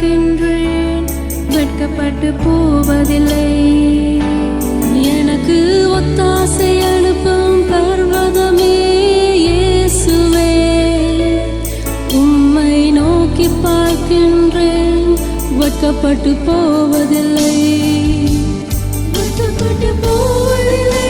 பார்க்கின்றேன், வெட்கப்பட்டு போவதில்லை. எனக்கு ஒத்தாசை அனுப்பும் பர்வதமே இயேசுவே, உம்மை நோக்கி பார்க்கின்றேன், வெட்கப்பட்டு போவதில்லை. வெட்கப்பட்டு போவதில்லை.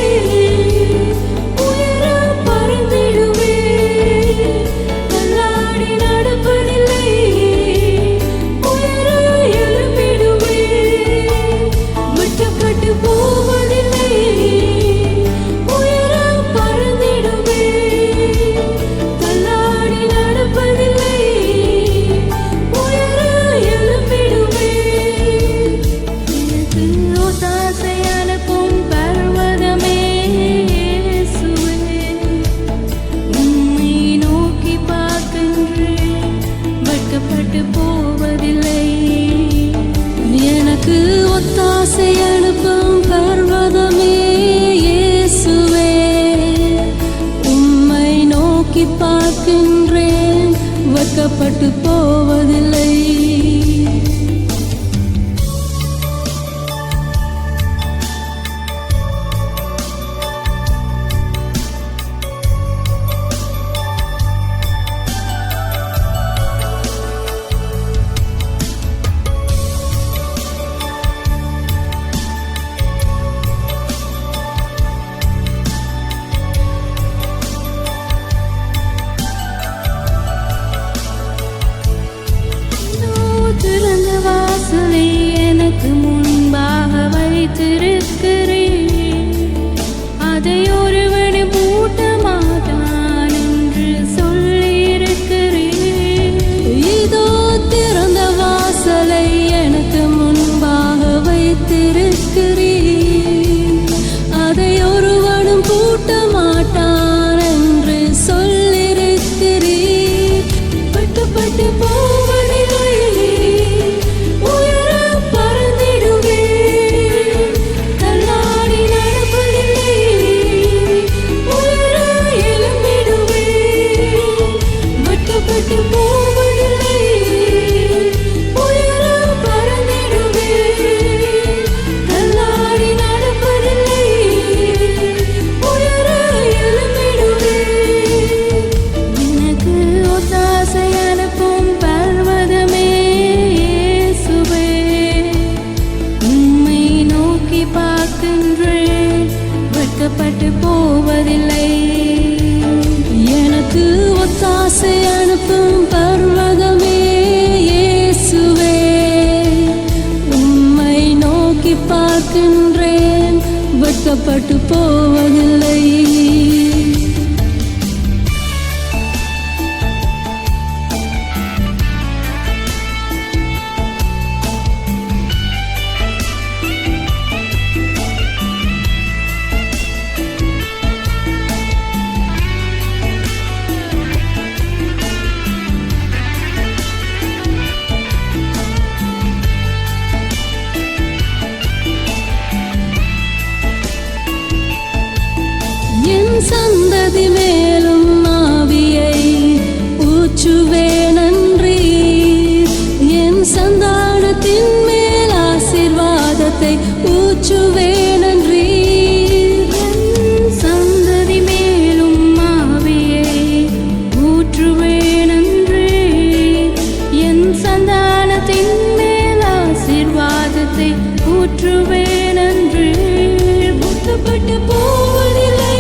ஒத்தாசை அனுப்பும் பர்வதமே இயேசுவே, உம்மை நோக்கி பார்க்கின்றேன், வெட்கப்பட்டு போவதில்லை. எனக்கு முன்பாக வைத்திருக்கிறேன், அதை ஒருவன் பூட்ட மாட்டான் என்று சொல்லியிருக்கிறேன். இதோ திறந்த வாசலை எனக்கு முன்பாக வைத்திருக்கிறேன், அதை ஒருவனும் பூட்ட மாட்டான் என்று சொல்லியிருக்கிறேன். பட்டு போவதில்லை, வெட்கப்பட்டு போவதில்லை. எனக்கு ஒத்தாசை அனுப்பும் பர்வதமே இயேசுவே, உம்மை நோக்கி பார்க்கின்றேன், வெட்கப்பட்டு போவதில்லை. சந்ததி மேலும் ஆவியை ஊற்றுவே நன்றி, என் சந்தானத்தின் மேல் ஆசீர்வாதத்தை ஊற்றுவே நன்றி. சந்ததி மேலும் ஆவியை ஊற்றுவே நன்றி, என் சந்தானத்தின் மேல் ஆசீர்வாதத்தை ஊற்றுவே நன்றி. முத்தப்பட்டு போவதில்லை,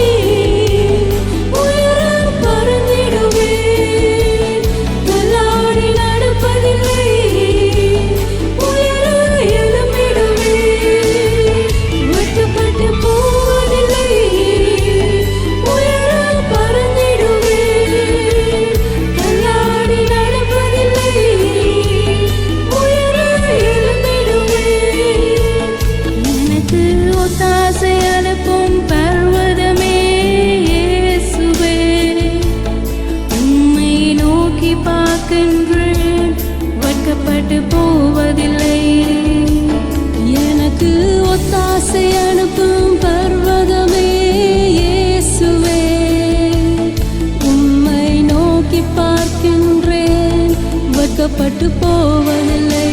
வெட்கப்பட்டு போவதில்லை. எனக்கு ஒத்தாசை அனுப்பும் பர்வதமே இயேசுவே, உம்மை நோக்கி பார்க்கின்றேன், வெட்கப்பட்டு போவதில்லை.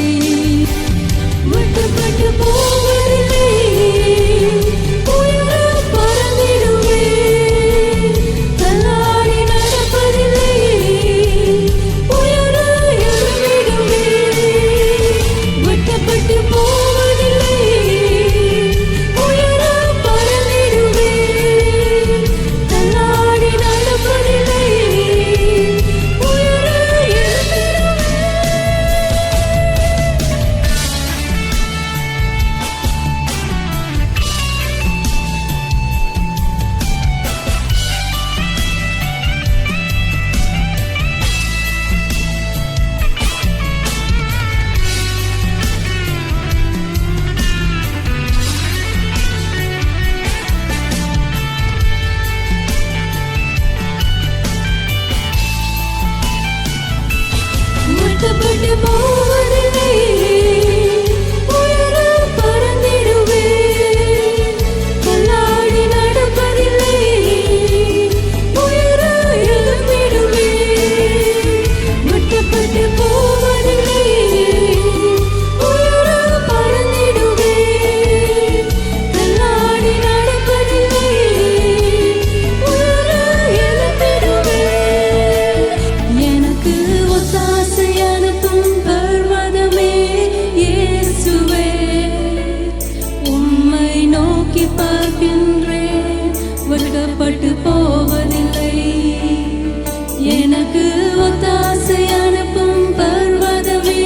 எனக்கு ஒத்தாசை அனுப்பும் பர்வதமே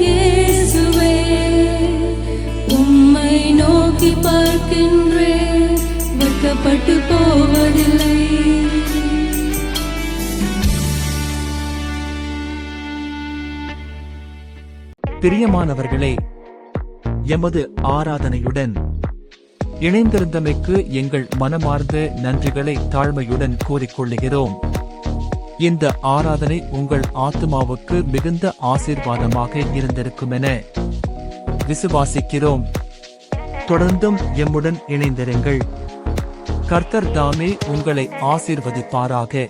இயேசுவே, உம்மை நோக்கி பார்க்கின்றேன், வெட்கப்பட்டு போவதில்லை. பிரியமானவர்களே, எமது ஆராதனையுடன் இணைந்திருந்தமைக்கு எங்கள் மனமார்ந்த நன்றிகளை தாழ்மையுடன் கூறிக்கொள்ளுகிறோம். இந்த ஆராதனை உங்கள் ஆத்துமாவுக்கு மிகுந்த ஆசீர்வாதமாக இருந்திருக்குமென விசுவாசிக்கிறோம். தொடர்ந்தும் எம்முடன் இணைந்திருங்கள். கர்த்தர் தாமே உங்களை ஆசீர்வதிப்பாராக.